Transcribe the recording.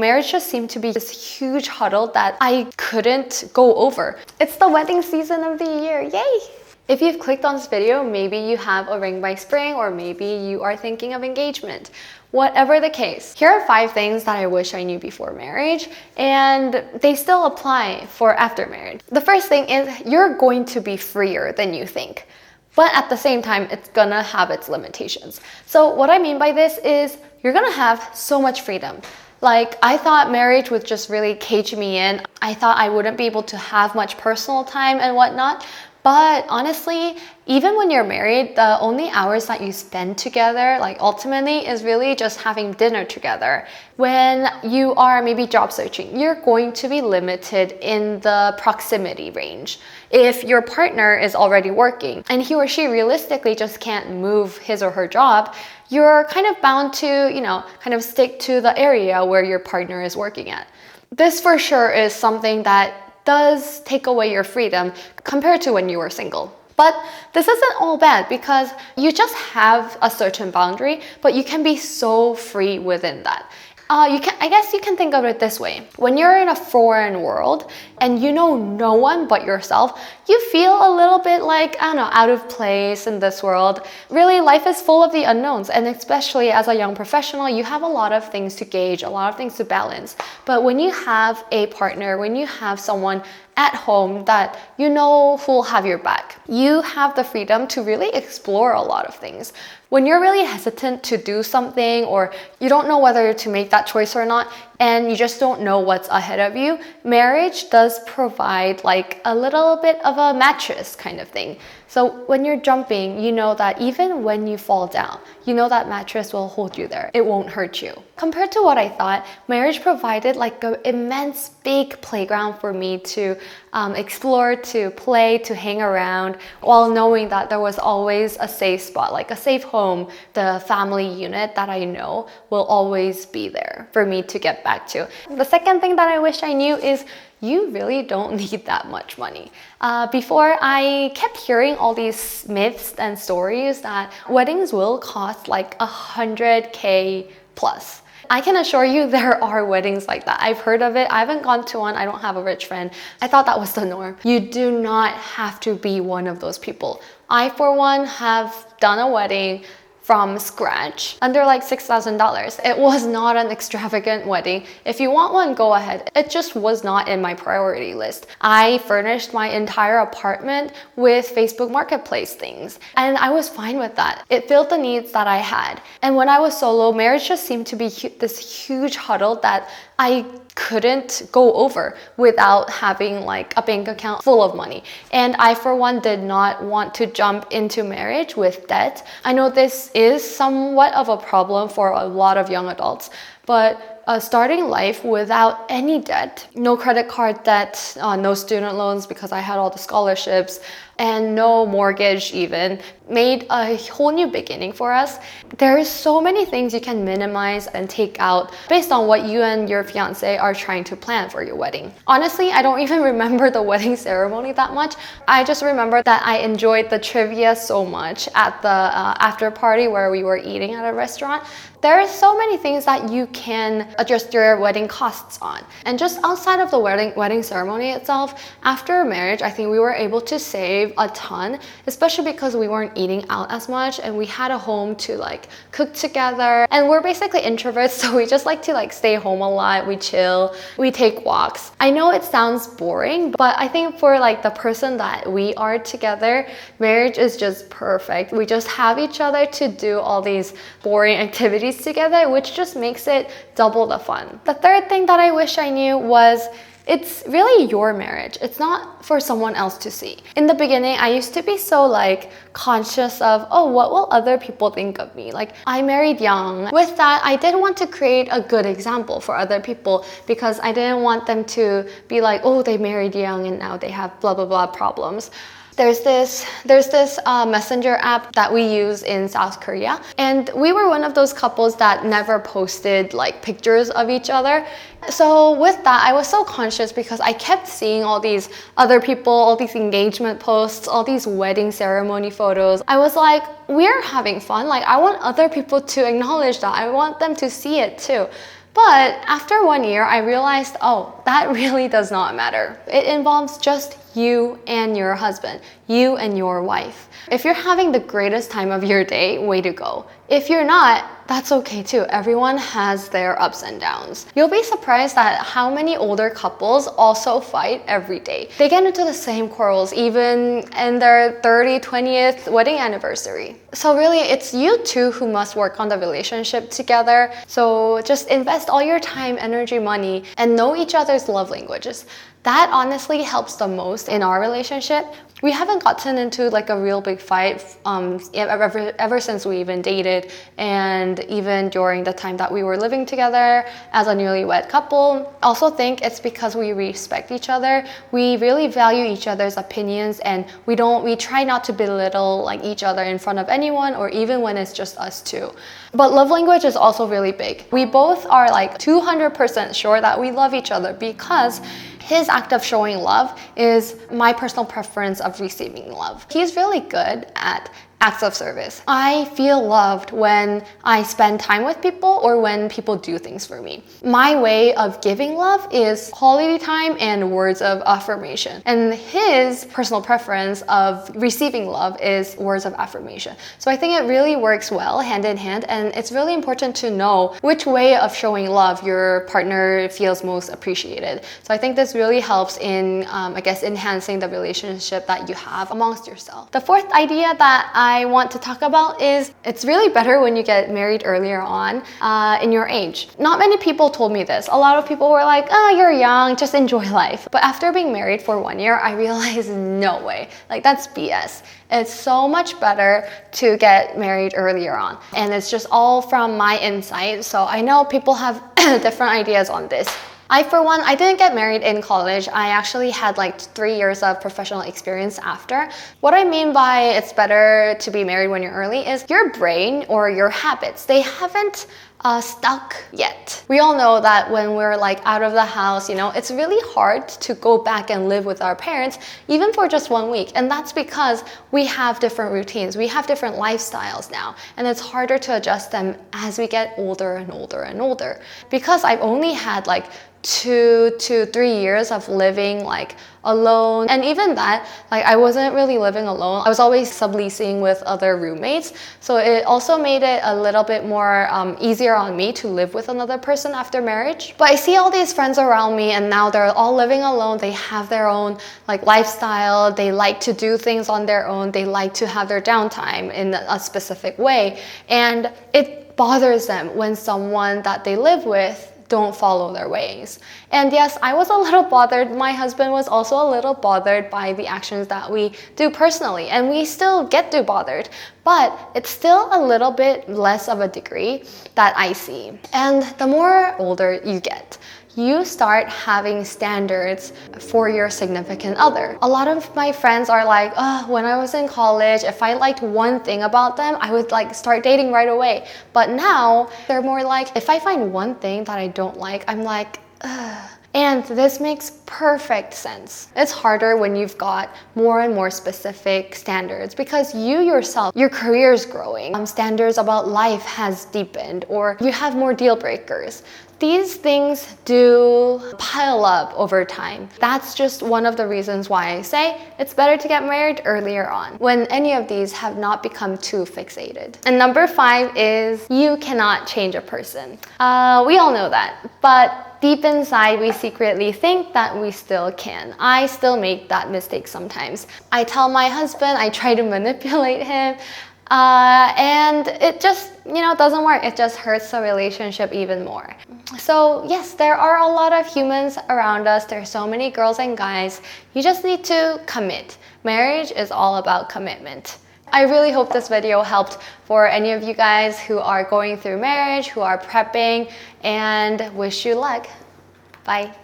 Marriage just seemed to be this huge huddle that I couldn't go over. It's the wedding season of the year, yay! If you've clicked on this video, maybe you have a ring by spring, or maybe you are thinking of engagement. Whatever the case, here are 5 things that I wish I knew before marriage, and they still apply for after marriage. The first thing is you're going to be freer than you think. But at the same time, it's gonna have its limitations. So what I mean by this is you're gonna have so much freedom. Like, I thought marriage would just really cage me in. I thought I wouldn't be able to have much personal time and whatnot. But honestly, even when you're married, the only hours that you spend together, like ultimately, is really just having dinner together. When you are maybe job searching, you're going to be limited in the proximity range. If your partner is already working and he or she realistically just can't move his or her job, you're kind of bound to, kind of stick to the area where your partner is working at. This for sure is something that does take away your freedom compared to when you were single. But this isn't all bad because you just have a certain boundary, but you can be so free within that. I guess you can think of it this way. When you're in a foreign world and you know no one but yourself, you feel a little bit like, I don't know, out of place in this world. Really, life is full of the unknowns, and especially as a young professional, you have a lot of things to gauge, a lot of things to balance. But when you have a partner, when you have someone at home that you know who will have your back, you have the freedom to really explore a lot of things. When you're really hesitant to do something, or you don't know whether to make that choice or not, and you just don't know what's ahead of you, marriage does provide like a little bit of a mattress kind of thing. So when you're jumping, you know that even when you fall down, you know that mattress will hold you there. It won't hurt you. Compared to what I thought, marriage provided like an immense big playground for me to explore, to play, to hang around, while knowing that there was always a safe spot, like a safe home. The family unit that I know will always be there for me to get back to. The second thing that I wish I knew is you really don't need that much money. Before, I kept hearing all these myths and stories that weddings will cost like 100K plus. I can assure you there are weddings like that. I've heard of it. I haven't gone to one. I don't have a rich friend. I thought that was the norm. You do not have to be one of those people. I, for one, have done a wedding from scratch under like $6,000. It was not an extravagant wedding. If you want one, go ahead. It just was not in my priority list. I furnished my entire apartment with Facebook Marketplace things, and I was fine with that. It filled the needs that I had. And when I was solo, marriage just seemed to be this huge huddle that I couldn't go over without having like a bank account full of money. And I, for one, did not want to jump into marriage with debt. I know this is somewhat of a problem for a lot of young adults, but starting life without any debt, no credit card debt, no student loans because I had all the scholarships, and no mortgage even, made a whole new beginning for us. There is so many things you can minimize and take out based on what you and your fiance are trying to plan for your wedding. Honestly, I don't even remember the wedding ceremony that much. I just remember that I enjoyed the trivia so much at the after party where we were eating at a restaurant. There are so many things that you can adjust your wedding costs on. And just outside of the wedding ceremony itself, after marriage, I think we were able to save a ton, especially because we weren't eating out as much and we had a home to like cook together. And we're basically introverts, so we just like to like stay home a lot. We chill, we take walks. I know it sounds boring, but I think for like the person that we are together, marriage is just perfect. We just have each other to do all these boring activities together, which just makes it double the fun. The third thing that I wish I knew was it's really your marriage. It's not for someone else to see. In the beginning, I used to be so like conscious of, oh, what will other people think of me? Like, I married young. With that, I did want to create a good example for other people because I didn't want them to be like, oh, they married young and now they have blah, blah, blah problems. There's this messenger app that we use in South Korea, and we were one of those couples that never posted like pictures of each other. So with that, I was so conscious because I kept seeing all these other people, all these engagement posts, all these wedding ceremony photos. I was like, we're having fun. Like, I want other people to acknowledge that. I want them to see it too. But after 1 year, I realized, oh, that really does not matter. It involves just you and your husband, you and your wife. If you're having the greatest time of your day, way to go. If you're not, that's okay too. Everyone has their ups and downs. You'll be surprised at how many older couples also fight every day. They get into the same quarrels even in their 30th, 20th wedding anniversary. So really, it's you two who must work on the relationship together. So just invest all your time, energy, money, and know each other's love languages. That honestly helps the most in our relationship. We haven't gotten into like a real big fight ever since we even dated, and even during the time that we were living together as a newlywed couple. Also think it's because we respect each other. We really value each other's opinions, and we try not to belittle like each other in front of anyone, or even when it's just us two. But love language is also really big. We both are like 200% sure that we love each other, because his act of showing love is my personal preference of receiving love. He's really good at acts of service. I feel loved when I spend time with people or when people do things for me. My way of giving love is quality time and words of affirmation. And his personal preference of receiving love is words of affirmation. So I think it really works well hand in hand, and it's really important to know which way of showing love your partner feels most appreciated. So I think this really helps in, enhancing the relationship that you have amongst yourself. The fourth idea that I want to talk about is it's really better when you get married earlier on in your age. Not many people told me this. A lot of people were like, oh, you're young, just enjoy life. But after being married for 1 year, I realized no way. Like, that's BS. It's so much better to get married earlier on. And it's just all from my insight. So I know people have different ideas on this. For one, I didn't get married in college. I actually had like 3 years of professional experience after. What I mean by it's better to be married when you're early is your brain or your habits, they haven't stuck yet. We all know that when we're like out of the house, it's really hard to go back and live with our parents, even for just 1 week. And that's because we have different routines. We have different lifestyles now. And it's harder to adjust them as we get older and older and older. Because I've only had like 2 to 3 years of living like alone, and even that, like, I wasn't really living alone. I was always subleasing with other roommates, so it also made it a little bit more easier on me to live with another person after marriage. But I see all these friends around me, and now they're all living alone. They have their own like lifestyle. They like to do things on their own. They like to have their downtime in a specific way, and it bothers them when someone that they live with don't follow their ways. And yes, I was a little bothered. My husband was also a little bothered by the actions that we do personally, and we still get to bothered, but it's still a little bit less of a degree that I see. And the more older you get, you start having standards for your significant other. A lot of my friends are like, oh, when I was in college, if I liked one thing about them, I would like start dating right away. But now they're more like, if I find one thing that I don't like, I'm like, ugh. And this makes perfect sense. It's harder when you've got more and more specific standards because you yourself, your career is growing. Standards about life has deepened, or you have more deal breakers. These things do pile up over time. That's just one of the reasons why I say it's better to get married earlier on, when any of these have not become too fixated. And number 5 is you cannot change a person. We all know that, but deep inside, we secretly think that we still can. I still make that mistake sometimes. I tell my husband, I try to manipulate him, and it just, doesn't work. It just hurts the relationship even more. So yes, there are a lot of humans around us. There's so many girls and guys. You just need to commit. Marriage is all about commitment. I really hope this video helped for any of you guys who are going through marriage, who are prepping, and wish you luck. Bye.